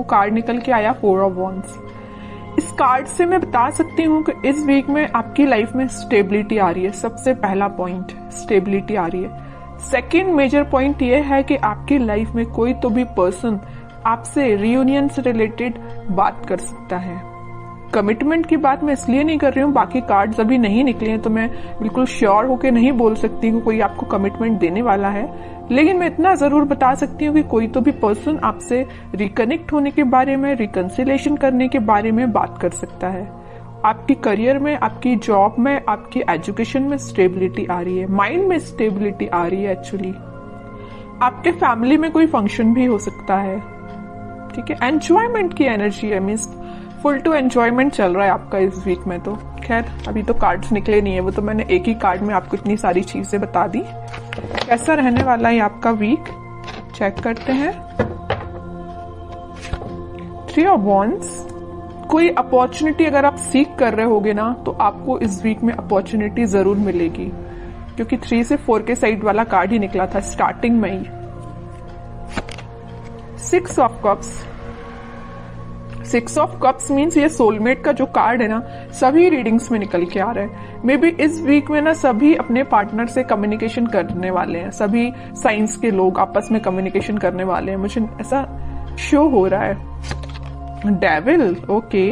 Card निकल के आया 4 ऑफ वॉन्ड्स। इस कार्ड से मैं बता सकती हूँ कि इस वीक में आपकी लाइफ में स्टेबिलिटी आ रही है। सबसे पहला पॉइंट स्टेबिलिटी आ रही है। सेकेंड मेजर पॉइंट ये है कि आपकी लाइफ में कोई तो भी पर्सन आपसे रियूनियन से रिलेटेड बात कर सकता है। कमिटमेंट की बात मैं इसलिए नहीं कर रही हूँ, बाकी कार्ड्स अभी नहीं निकले हैं तो मैं बिल्कुल श्योर होके नहीं बोल सकती कि कोई आपको कमिटमेंट देने वाला है, लेकिन मैं इतना जरूर बता सकती हूँ कि कोई तो भी पर्सन आपसे रिकनेक्ट होने के बारे में, रिकंसिलेशन करने के बारे में बात कर सकता है। आपकी करियर में, आपकी जॉब में, आपकी एजुकेशन में स्टेबिलिटी आ रही है, माइंड में स्टेबिलिटी आ रही है। एक्चुअली आपके फैमिली में कोई फंक्शन भी हो सकता है, ठीक है। एंजॉयमेंट की एनर्जी है, मीन्स फुल टू एंजॉयमेंट चल रहा है आपका इस वीक में। तो खैर अभी तो कार्ड्स निकले नहीं है, वो तो मैंने एक ही कार्ड में आपको इतनी सारी चीजें बता दी। कैसा रहने वाला है आपका वीक, चेक करते हैं। 3 ऑफ वॉन्ड्स। कोई अपॉर्चुनिटी अगर आप सीख कर रहे होगे ना तो आपको इस वीक में अपॉर्चुनिटी जरूर मिलेगी, क्योंकि 3 से 4 के साइड वाला कार्ड ही निकला था स्टार्टिंग में ही। 6 of cups. 6 of cups means ये सोलमेट का जो कार्ड है ना, सभी रीडिंग्स में निकल के आ रहा है। मे बी इस वीक में ना सभी अपने पार्टनर से कम्युनिकेशन करने वाले हैं, सभी साइंस के लोग आपस में कम्युनिकेशन करने वाले हैं, मुझे ऐसा शो हो रहा है। Devil, okay.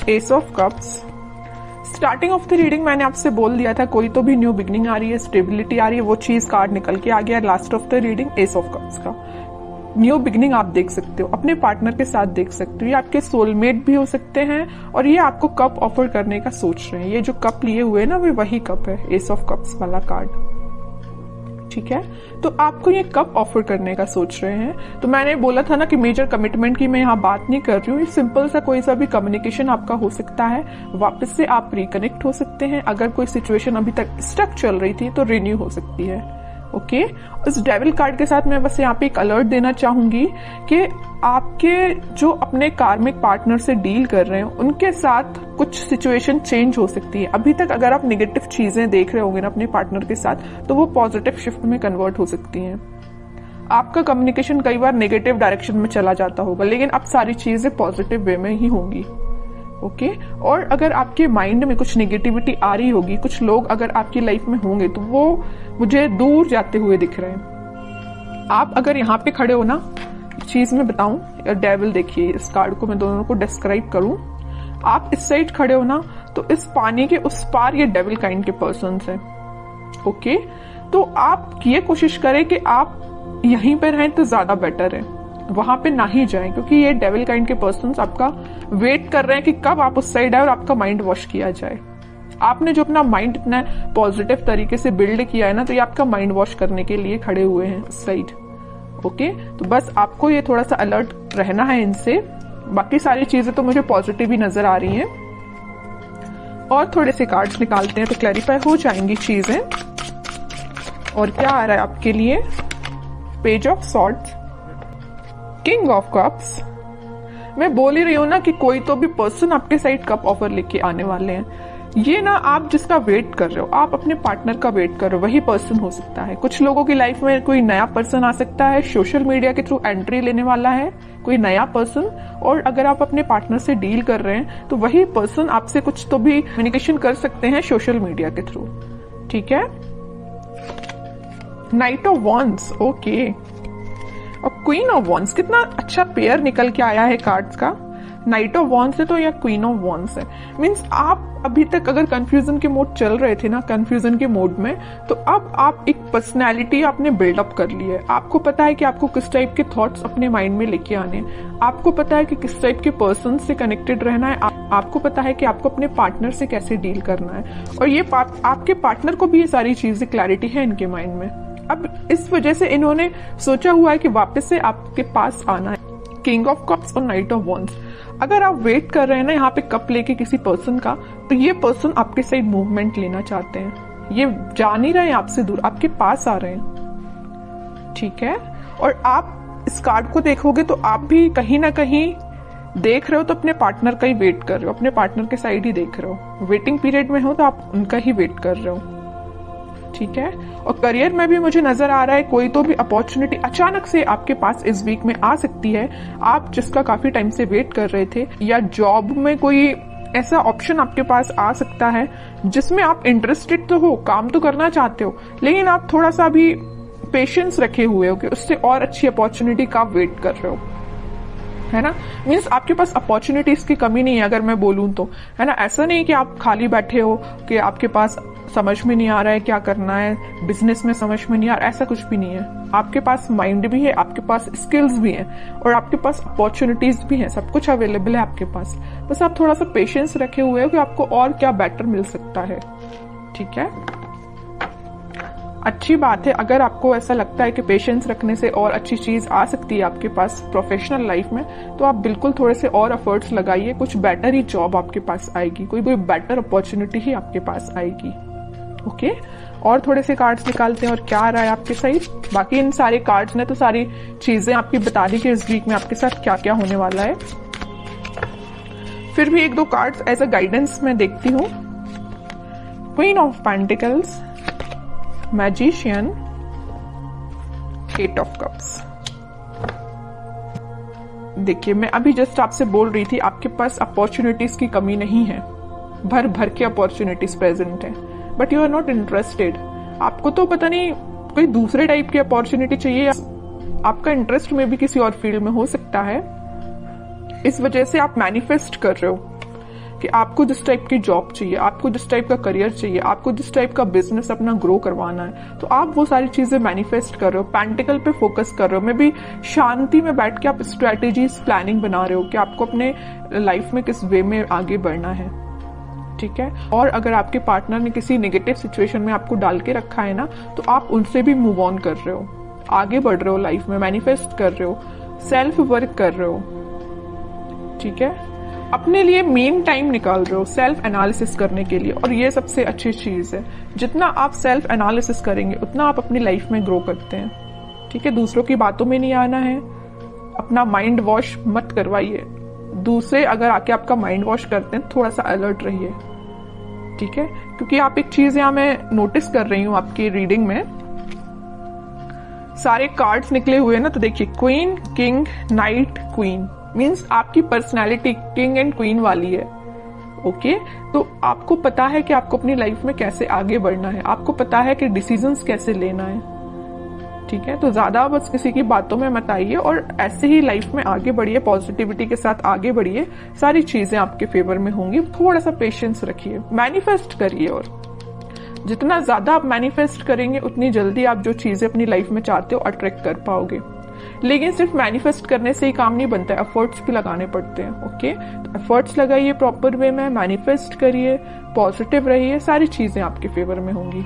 S of cups. Starting of the reading मैंने आपसे बोल दिया था कोई तो भी न्यू बिगनिंग आ रही है, स्टेबिलिटी आ रही है, वो चीज कार्ड निकल के आ गया। Last of the reading S of cups का न्यू बिगनिंग आप देख सकते हो, अपने पार्टनर के साथ देख सकते हो। ये आपके सोलमेट भी हो सकते हैं और ये आपको कप ऑफर करने का सोच रहे हैं। ये जो कप लिए हुए ना वे वही कप है, एस ऑफ कप्स वाला कार्ड, ठीक है। तो आपको ये कप ऑफर करने का सोच रहे हैं। तो मैंने बोला था ना कि मेजर कमिटमेंट की मैं यहाँ बात नहीं कर रही हूँ, सिंपल सा कोई सा भी कम्युनिकेशन आपका हो सकता है, वापस से आप रिकनेक्ट हो सकते हैं। अगर कोई सिचुएशन अभी तक स्टक चल रही थी तो रिन्यू हो सकती है, ओके। इस डेविल कार्ड के साथ मैं बस यहाँ पे एक अलर्ट देना चाहूंगी कि आपके जो अपने कार्मिक पार्टनर से डील कर रहे हैं उनके साथ कुछ सिचुएशन चेंज हो सकती है। अभी तक अगर आप नेगेटिव चीजें देख रहे होंगे ना अपने पार्टनर के साथ, तो वो पॉजिटिव शिफ्ट में कन्वर्ट हो सकती हैं। आपका कम्युनिकेशन कई बार नेगेटिव डायरेक्शन में चला जाता होगा, लेकिन अब सारी चीजें पॉजिटिव वे में ही होंगी, ओके। और अगर आपके माइंड में कुछ नेगेटिविटी आ रही होगी, कुछ लोग अगर आपकी लाइफ में होंगे तो वो मुझे दूर जाते हुए दिख रहे हैं। आप अगर यहाँ पे खड़े हो ना, चीज मैं बताऊं, डेविल देखिए, इस कार्ड को मैं दोनों को डिस्क्राइब करूं। आप इस साइड खड़े हो ना तो इस पानी के उस पार ये डेविल काइंड के पर्सन्स हैं, ओके। तो आप ये कोशिश करें कि आप यहीं पे रहें तो ज्यादा बेटर है, वहां पे ना ही जाएं, क्योंकि ये डेविल काइंड के पर्सन्स आपका वेट कर रहे हैं कि कब आप उस साइड आए और आपका माइंड वॉश किया जाए। आपने जो अपना माइंड इतना पॉजिटिव तरीके से बिल्ड किया है ना, तो ये आपका माइंड वॉश करने के लिए खड़े हुए हैं उस साइड, ओके। तो बस आपको ये थोड़ा सा अलर्ट रहना है इनसे। बाकी सारी चीजें तो मुझे पॉजिटिव ही नजर आ रही हैं। और थोड़े से कार्ड्स निकालते हैं तो क्लैरिफाई हो जाएंगी चीजें। और क्या आ रहा है आपके लिए, page of swords, king of cups. मैं बोल ही रही हूं ना कि कोई तो भी पर्सन आपके साइड कप ऑफर लेके आने वाले हैं। ये ना आप जिसका वेट कर रहे हो, आप अपने पार्टनर का वेट कर रहे हो, वही पर्सन हो सकता है। कुछ लोगों की लाइफ में कोई नया पर्सन आ सकता है, सोशल मीडिया के थ्रू एंट्री लेने वाला है कोई नया पर्सन। और अगर आप अपने पार्टनर से डील कर रहे हैं तो वही पर्सन आपसे कुछ तो भी कम्युनिकेशन कर सकते हैं सोशल मीडिया के थ्रू, ठीक है। Night of wands, okay. और क्वीन ऑफ वॉन्ड्स, कितना अच्छा पेयर निकल के आया है कार्ड्स का। नाइट ऑफ वॉन्ड्स है तो या क्वीन ऑफ वॉन्ड्स है, मीन्स आप अभी तक अगर कंफ्यूजन के मोड चल रहे थे ना, कंफ्यूजन के मोड में, तो अब आप एक पर्सनैलिटी आपने बिल्डअप कर ली है। आपको पता है कि आपको किस टाइप के थॉट्स अपने माइंड में लेके आने हैं, आपको पता है कि किस टाइप के पर्सन से कनेक्टेड रहना है, आपको पता है कि आपको अपने पार्टनर से कैसे डील करना है। और ये आपके पार्टनर को भी ये सारी चीजें क्लैरिटी है इनके माइंड में। अब इस वजह से इन्होंने सोचा हुआ है कि वापस से आपके पास आना है। किंग ऑफ कप्स और नाइट ऑफ वॉन्ड्स। अगर आप वेट कर रहे हैं ना यहाँ पे कप लेके किसी पर्सन का, तो ये पर्सन आपके साइड मूवमेंट लेना चाहते हैं। ये जा नहीं रहे हैं आपसे दूर, आपके पास आ रहे हैं, ठीक है। और आप इस कार्ड को देखोगे तो आप भी कहीं ना कहीं देख रहे हो तो अपने पार्टनर का ही वेट कर रहे हो, अपने पार्टनर के साइड ही देख रहे हो। वेटिंग पीरियड में हो तो आप उनका ही वेट कर रहे हो। ठीक है। और करियर में भी मुझे नजर आ रहा है कोई तो भी अपॉर्चुनिटी अचानक से आपके पास इस वीक में आ सकती है, आप जिसका काफी टाइम से वेट कर रहे थे, या जॉब में कोई ऐसा ऑप्शन आपके पास आ सकता है जिसमें आप इंटरेस्टेड तो हो, काम तो करना चाहते हो, लेकिन आप थोड़ा सा भी पेशेंस रखे हुए हो कि उससे और अच्छी अपॉर्चुनिटी का वेट कर रहे हो, है ना। मीन्स आपके पास अपॉर्चुनिटीज की कमी नहीं है अगर मैं बोलूं तो, है ना। ऐसा नहीं कि आप खाली बैठे हो कि आपके पास समझ में नहीं आ रहा है क्या करना है, बिजनेस में समझ में नहीं आ रहा, ऐसा कुछ भी नहीं है। आपके पास माइंड भी है, आपके पास स्किल्स भी हैं और आपके पास अपॉर्चुनिटीज भी हैं, सब कुछ अवेलेबल है आपके पास। बस आप थोड़ा सा पेशेंस रखे हुए हो कि आपको और क्या बेटर मिल सकता है, ठीक है। अच्छी बात है अगर आपको ऐसा लगता है कि पेशेंस रखने से और अच्छी चीज आ सकती है आपके पास प्रोफेशनल लाइफ में, तो आप बिल्कुल थोड़े से और एफर्ट्स लगाइए, कुछ बेटर ही जॉब आपके पास आएगी, कोई बेटर अपॉर्चुनिटी ही आपके पास आएगी। ओके, और थोड़े से कार्ड्स निकालते हैं और क्या आ रहा है आपके साइड। बाकी इन सारे कार्ड्स ने तो सारी चीजें आपकी बता दी कि इस वीक में आपके साथ क्या क्या होने वाला है। फिर भी एक दो कार्ड्स एज अ गाइडेंस मैं देखती हूँ। Queen of pentacles, magician, eight of cups. देखिए मैं अभी जस्ट आपसे बोल रही थी आपके पास अपॉर्चुनिटीज की कमी नहीं है, भर भर के अपॉर्चुनिटीज प्रेजेंट है, but you are not interested. आपको तो पता नहीं कोई दूसरे टाइप की अपॉर्चुनिटी चाहिए, आपका इंटरेस्ट में भी किसी और फील्ड में हो सकता है, इस वजह से आप मैनिफेस्ट कर रहे हो कि आपको जिस टाइप की जॉब चाहिए, आपको जिस टाइप का करियर चाहिए, आपको जिस टाइप का बिजनेस अपना ग्रो करवाना है, तो आप वो सारी चीजें मैनिफेस्ट कर रहे हो, पेंटिकल पे फोकस कर रहे हो। मे बी शांति में बैठ के आप स्ट्रेटेजीज प्लानिंग बना रहे हो कि आपको अपने लाइफ में किस वे में आगे बढ़ना है, ठीक है। और अगर आपके पार्टनर ने किसी नेगेटिव सिचुएशन में आपको डाल के रखा है ना, तो आप उनसे भी मूव ऑन कर रहे हो, आगे बढ़ रहे हो लाइफ में, मैनिफेस्ट कर रहे हो, सेल्फ वर्क कर रहे हो, ठीक है। अपने लिए मेन टाइम निकाल रहे हो सेल्फ एनालिसिस करने के लिए, और ये सबसे अच्छी चीज है। जितना आप सेल्फ एनालिसिस करेंगे उतना आप अपनी लाइफ में ग्रो करते हैं, ठीक है। दूसरों की बातों में नहीं आना है, अपना माइंड वॉश मत करवाइए। दूसरे अगर आके आपका माइंड वॉश करते हैं थोड़ा सा अलर्ट रहिए, ठीक है। क्योंकि आप एक चीज यहां मैं नोटिस कर रही हूं आपकी रीडिंग में, सारे कार्ड्स निकले हुए हैं ना, तो देखिए queen, king, night, queen, means आपकी पर्सनैलिटी किंग एंड क्वीन वाली है। ओके, तो आपको पता है कि आपको अपनी लाइफ में कैसे आगे बढ़ना है, आपको पता है कि डिसीजंस कैसे लेना है, ठीक है। तो ज्यादा बस किसी की बातों में मत आइए और ऐसे ही लाइफ में आगे बढ़िए, पॉजिटिविटी के साथ आगे बढ़िए, सारी चीजें आपके फेवर में होंगी। थोड़ा सा पेशेंस रखिए, मैनिफेस्ट करिए, और जितना ज्यादा आप मैनिफेस्ट करेंगे उतनी जल्दी आप जो चीजें अपनी लाइफ में चाहते हो अट्रैक्ट कर पाओगे। लेकिन सिर्फ मैनिफेस्ट करने से ही काम नहीं बनता है, एफर्ट्स भी लगाने पड़ते हैं। ओके, तो एफर्ट्स लगाइए प्रॉपर वे में, मैनिफेस्ट करिए, पॉजिटिव रहिए, सारी चीजें आपके फेवर में होंगी।